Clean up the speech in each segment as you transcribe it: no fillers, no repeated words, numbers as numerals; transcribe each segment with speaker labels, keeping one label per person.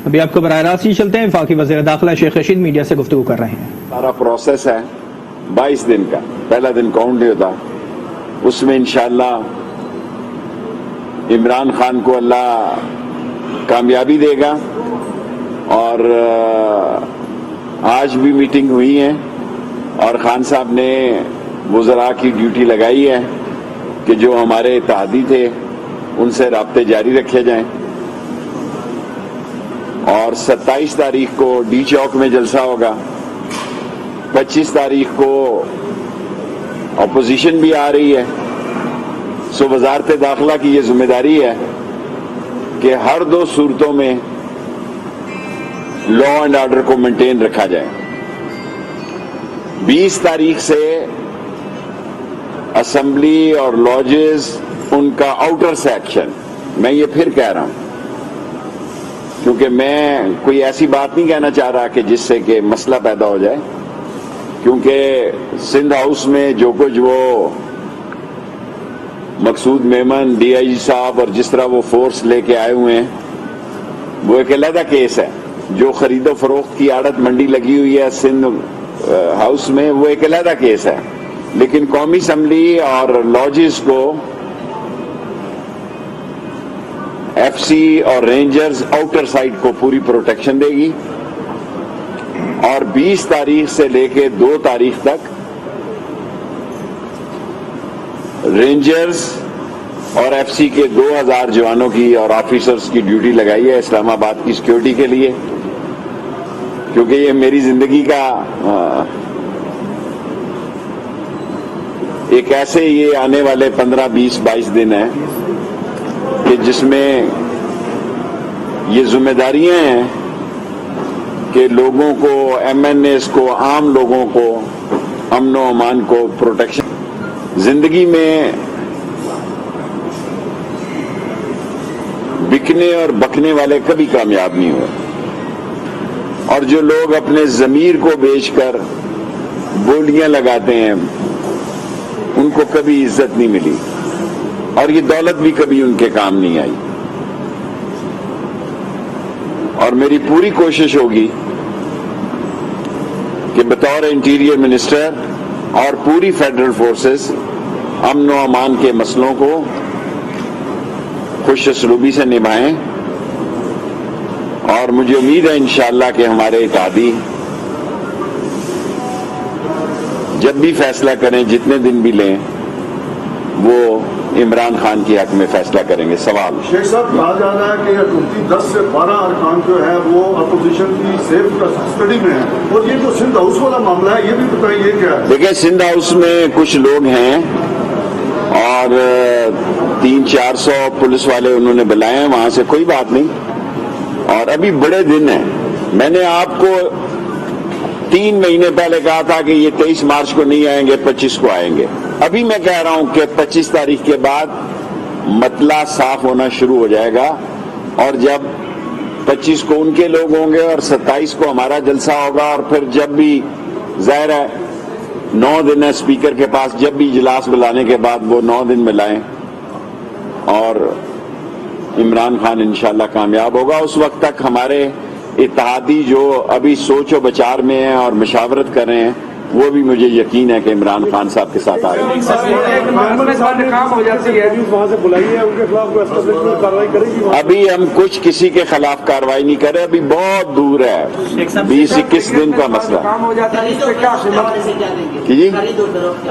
Speaker 1: ابھی آپ کو براہ راست ہی چلتے ہیں. وفاقی وزیر داخلہ شیخ رشید میڈیا سے گفتگو کر رہے ہیں.
Speaker 2: سارا پروسیس ہے 22 دن کا، پہلا دن کاؤنٹ نہیں ہوتا. اس میں انشاءاللہ عمران خان کو اللہ کامیابی دے گا. اور آج بھی میٹنگ ہوئی ہے اور خان صاحب نے وزراء کی ڈیوٹی لگائی ہے کہ جو ہمارے اتحادی تھے ان سے رابطے جاری رکھے جائیں. اور 27 تاریخ کو ڈی چوک میں جلسہ ہوگا. 25 تاریخ کو اپوزیشن بھی آ رہی ہے. سو وزارت داخلہ کی یہ ذمہ داری ہے کہ ہر دو صورتوں میں لا اینڈ آرڈر کو مینٹین رکھا جائے. 20 تاریخ سے اسمبلی اور لاجز ان کا آؤٹر سیکشن، میں یہ پھر کہہ رہا ہوں کیونکہ میں کوئی ایسی بات نہیں کہنا چاہ رہا کہ جس سے کہ مسئلہ پیدا ہو جائے، کیونکہ سندھ ہاؤس میں جو کچھ وہ مقصود میمن ڈی آئی جی صاحب اور جس طرح وہ فورس لے کے آئے ہوئے ہیں وہ ایک علیحدہ کیس ہے. جو خرید و فروخت کی آڑت منڈی لگی ہوئی ہے سندھ ہاؤس میں وہ ایک علیحدہ کیس ہے. لیکن قومی اسمبلی اور لاجز کو ایف سی اور رینجرز آؤٹر سائڈ کو پوری پروٹیکشن دے گی. اور 20 تاریخ سے لے کے 2 تاریخ تک رینجرز اور ایف سی کے 2000 جوانوں کی اور آفیسرز کی ڈیوٹی لگائی ہے اسلام آباد کی سیکیورٹی کے لیے، کیونکہ یہ میری زندگی کا ایک ایسے یہ آنے والے 15 20 22 دن ہیں کہ جس میں یہ ذمہ داریاں ہیں کہ لوگوں کو، ایم این ایز کو، عام لوگوں کو امن و امان کو پروٹیکشن. زندگی میں بکنے اور بکنے والے کبھی کامیاب نہیں ہوئے، اور جو لوگ اپنے ضمیر کو بیچ کر بولیاں لگاتے ہیں ان کو کبھی عزت نہیں ملی، اور یہ دولت بھی کبھی ان کے کام نہیں آئی. اور میری پوری کوشش ہوگی کہ بطور انٹیریئر منسٹر اور پوری فیڈرل فورسز امن و امان کے مسئلوں کو خوش اسلوبی سے نبھائیں. اور مجھے امید ہے انشاءاللہ کہ ہمارے اتحادی جب بھی فیصلہ کریں، جتنے دن بھی لیں، وہ عمران خان کے حق میں فیصلہ کریں گے. سوال
Speaker 3: شیخ صاحب کہا جا رہا ہے کہ 10 سے 12 ارکان جو ہے وہ اپوزیشن کی سیف کسٹڈی میں ہے، اور یہ جو سندھ ہاؤس والا معاملہ ہے یہ بھی بتائیں یہ کیا ہے؟
Speaker 2: دیکھیں سندھ ہاؤس میں کچھ لوگ ہیں اور 300-400 پولیس والے انہوں نے بلائے ہیں، وہاں سے کوئی بات نہیں. اور ابھی بڑے دن ہیں. میں نے آپ کو 3 مہینے پہلے کہا تھا کہ یہ 23 مارچ کو نہیں آئیں گے، 25 کو آئیں گے. ابھی میں کہہ رہا ہوں کہ 25 تاریخ کے بعد مطلع صاف ہونا شروع ہو جائے گا، اور جب 25 کو ان کے لوگ ہوں گے اور 27 کو ہمارا جلسہ ہوگا. اور پھر جب بھی ظاہر ہے 9 دن ہے اسپیکر کے پاس، جب بھی اجلاس بلانے کے بعد وہ 9 دن بلائیں اور عمران خان انشاءاللہ کامیاب ہوگا. اس وقت تک ہمارے اتحادی جو ابھی سوچ و بچار میں ہیں اور مشاورت کر رہے ہیں وہ بھی مجھے یقین ہے کہ عمران خان صاحب کے ساتھ آ رہے ہیں. ابھی ہم کچھ کسی کے خلاف کارروائی نہیں کر رہے، ابھی بہت دور ہے، 20-21 دن کا مسئلہ. جی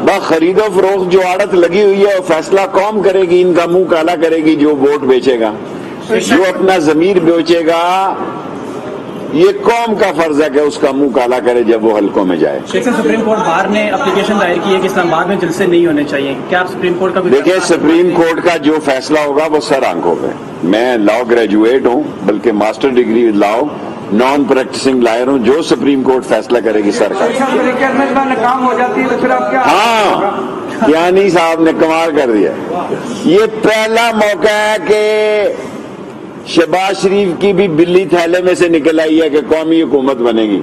Speaker 2: بس خرید و فروخت جو آڑت لگی ہوئی ہے وہ فیصلہ قوم کرے گی، ان کا منہ کالا کرے گی جو ووٹ بیچے گا. جو اپنا ضمیر بیچے گا یہ قوم کا فرض ہے کہ اس کا منہ کالا کرے جب وہ حلقوں میں جائے.
Speaker 1: شیخ صاحب سپریم کورٹ بار نے اپلیکیشن دائر کی ہے کہ اسلام آباد میں جلسے نہیں ہونے چاہیے، کیا آپ سپریم کورٹ کا؟
Speaker 2: دیکھیں سپریم کورٹ کا جو فیصلہ ہوگا وہ سر آنکھوں پہ. میں لاء گریجویٹ ہوں، بلکہ master degree law, non practicing lawyer ہوں. جو سپریم کورٹ فیصلہ کرے گی سر کا. ہاں کیانی صاحب نے کمال کر دیا. یہ پہلا موقع ہے کہ شہباز شریف کی بھی بلی تھیلے میں سے نکل آئی ہے کہ قومی حکومت بنے گی،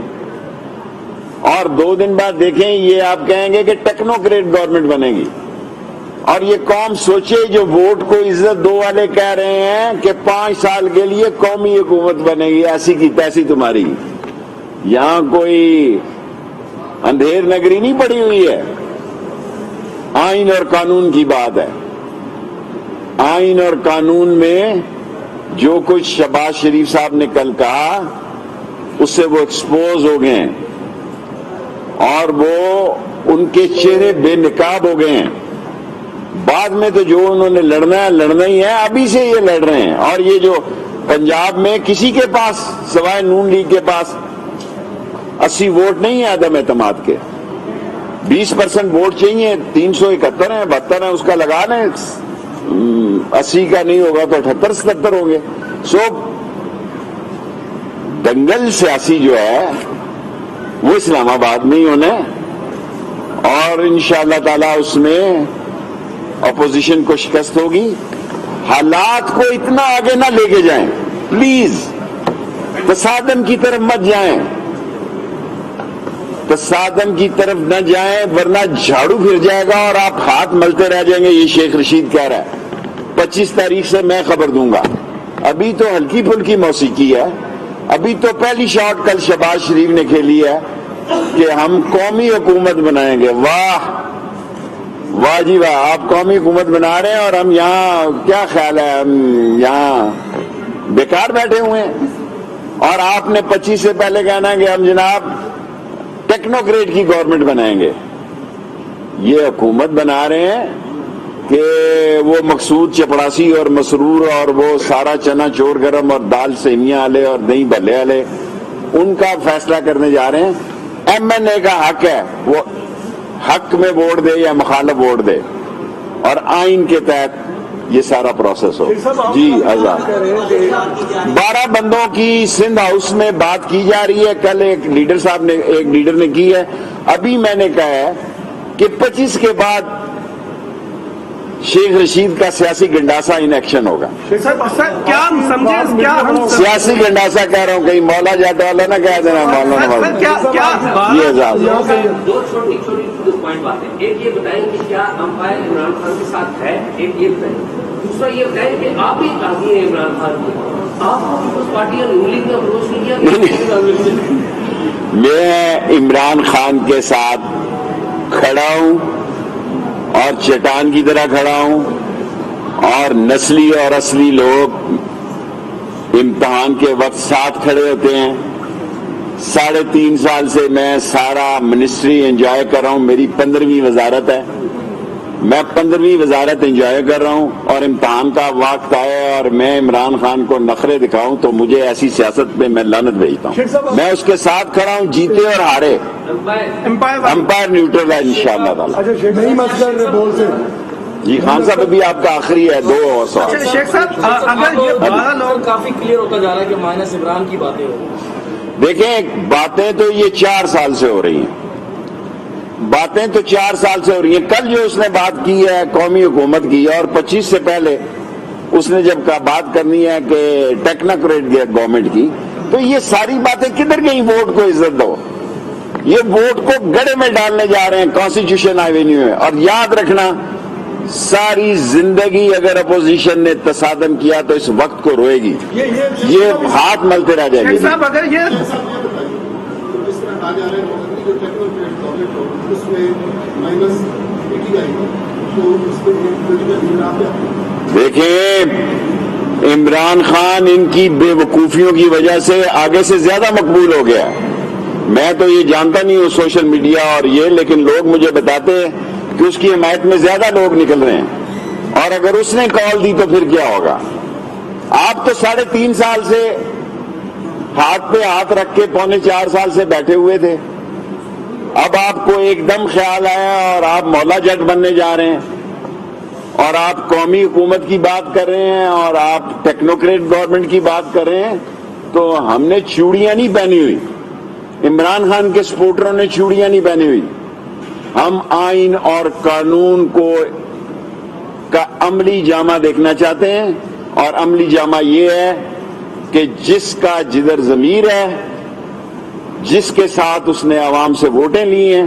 Speaker 2: اور 2 دن بعد دیکھیں یہ آپ کہیں گے کہ ٹیکنوکریٹ گورنمنٹ بنے گی. اور یہ قوم سوچے جو ووٹ کو عزت دو والے کہہ رہے ہیں کہ 5 سال کے لیے قومی حکومت بنے گی ایسی کی تیسی تمہاری. یہاں کوئی اندھیر نگری نہیں پڑی ہوئی ہے. آئین اور قانون کی بات ہے. آئین اور قانون میں جو کچھ شہباز شریف صاحب نے کل کہا اس سے وہ ایکسپوز ہو گئے ہیں اور وہ ان کے چہرے بے نقاب ہو گئے ہیں. بعد میں تو جو انہوں نے لڑنا ہی ہے. ابھی سے یہ لڑ رہے ہیں. اور یہ جو پنجاب میں کسی کے پاس سوائے نون لیگ کے پاس 80 ووٹ نہیں ہے عدم اعتماد کے, 20% ووٹ چاہیے. 371 ہیں, 72 ہیں, اس کا لگا لیں. 80 کا نہیں ہوگا تو 78-77 ہوں گے. سو دنگل سیاسی جو ہے وہ اسلام آباد میں ہی ہونا ہے اور انشاءاللہ تعالی اس میں اپوزیشن کو شکست ہوگی. حالات کو اتنا آگے نہ لے کے جائیں پلیز. تصادم کی طرف مت جائیں, تصادم کی طرف نہ جائیں ورنہ جھاڑو پھر جائے گا اور آپ ہاتھ ملتے رہ جائیں گے. یہ شیخ رشید کہہ رہا ہے 25 تاریخ سے میں خبر دوں گا. ابھی تو ہلکی پھلکی موسیقی ہے. ابھی تو پہلی شاٹ کل شہباز شریف نے کھیلی ہے کہ ہم قومی حکومت بنائیں گے. واہ واہ جی واہ, آپ قومی حکومت بنا رہے ہیں اور ہم یہاں کیا خیال ہے ہم یہاں بیکار بیٹھے ہوئے ہیں. اور آپ نے 25 سے پہلے کہنا ہے کہ ہم جناب ٹیکنوکریٹ کی گورنمنٹ بنائیں گے. یہ حکومت بنا رہے ہیں کہ وہ مقصود چپڑاسی اور مسرور اور وہ سارا چنا چور گرم اور دال سیمیاں والے اور دہی بھلے والے ان کا فیصلہ کرنے جا رہے ہیں. ایم این اے کا حق ہے وہ حق میں ووٹ دے یا مخالف ووٹ دے اور آئین کے تحت یہ سارا پروسیس ہو. جی آزاد 12 بندوں کی سندھ ہاؤس میں بات کی جا رہی ہے. کل ایک لیڈر نے کی ہے. ابھی میں نے کہا ہے کہ 25 کے بعد شیخ رشید کا سیاسی گنڈاسا ان ایکشن ہوگا. سیاسی گنڈاسا کہہ رہا ہوں, کہیں مولا جاتا والا نہ کہہ دینا مولانا. جی آزاد
Speaker 4: دو چھوٹی پوائنٹ باتیں. ایک یہ بتائیں کہ کیا امپائر عمران خان کے ساتھ ہے, ایک یہ بتائیں. دوسرا یہ بتائیں کہ آپ ہی آگے ہیں عمران خان کی, آپ کو پیپلز پارٹی اور نون لیگ نے اپروچ نہیں کیا؟
Speaker 2: میں عمران خان کے ساتھ کھڑا ہوں اور چٹان کی طرح کھڑا ہوں اور نسلی اور اصلی لوگ امتحان کے وقت ساتھ کھڑے ہوتے ہیں. 3.5 سال سے میں سارا منسٹری انجوائے کر رہا ہوں. میری 15ویں وزارت ہے. میں 15ویں وزارت انجوائے کر رہا ہوں اور امتحان کا وقت آیا اور میں عمران خان کو نخرے دکھاؤں تو مجھے ایسی سیاست پہ میں لعنت بھیجتا ہوں. میں اس کے ساتھ کھڑا ہوں, جیتے اور ہارے. امپائر نیوٹرل ہے انشاءاللہ تعالی. جی خان صاحب ابھی آپ کا آخری ہے 2 اور سوال.
Speaker 1: شیخ صاحب اگر یہ 12 لوگ
Speaker 4: کافی کلیئر ہوتا جا رہا ہے کہ مائنس عمران کی باتیں ہو.
Speaker 2: دیکھیں باتیں تو یہ 4 سال سے ہو رہی ہیں. باتیں تو 4 سال سے ہو رہی ہیں. کل جو اس نے بات کی ہے قومی حکومت کی اور 25 سے پہلے اس نے جب بات کرنی ہے کہ ٹیکنوکریٹ گورنمنٹ کی, تو یہ ساری باتیں کدھر گئی؟ ووٹ کو عزت دو. یہ ووٹ کو گڑے میں ڈالنے جا رہے ہیں کانسٹیٹیوشن ایوینیو میں. اور یاد رکھنا ساری زندگی اگر اپوزیشن نے تصادم کیا تو اس وقت کو روئے گی. یہ ہاتھ ملتے رہ جائیں گے.
Speaker 1: صاحب اگر یہ
Speaker 2: دیکھیں عمران خان ان کی بے وقوفیوں کی وجہ سے آگے سے زیادہ مقبول ہو گیا. میں تو یہ جانتا نہیں ہوں سوشل میڈیا اور یہ, لیکن لوگ مجھے بتاتے ہیں کہ اس کی حمایت میں زیادہ لوگ نکل رہے ہیں. اور اگر اس نے کال دی تو پھر کیا ہوگا؟ آپ تو 3.5 سال سے ہاتھ پہ ہاتھ رکھ کے 3.25 سال سے بیٹھے ہوئے تھے. اب آپ کو ایک دم خیال آیا اور آپ مولا جٹ بننے جا رہے ہیں اور آپ قومی حکومت کی بات کر رہے ہیں اور آپ ٹیکنوکریٹ گورنمنٹ کی بات کر رہے ہیں. تو ہم نے چوڑیاں نہیں پہنی ہوئی, عمران خان کے سپورٹروں نے چوڑیاں نہیں پہنی ہوئی. ہم آئین اور قانون کا عملی جامہ دیکھنا چاہتے ہیں اور عملی جامہ یہ ہے کہ جس کا جدر ضمیر ہے, جس کے ساتھ اس نے عوام سے ووٹیں لی ہیں,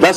Speaker 2: 10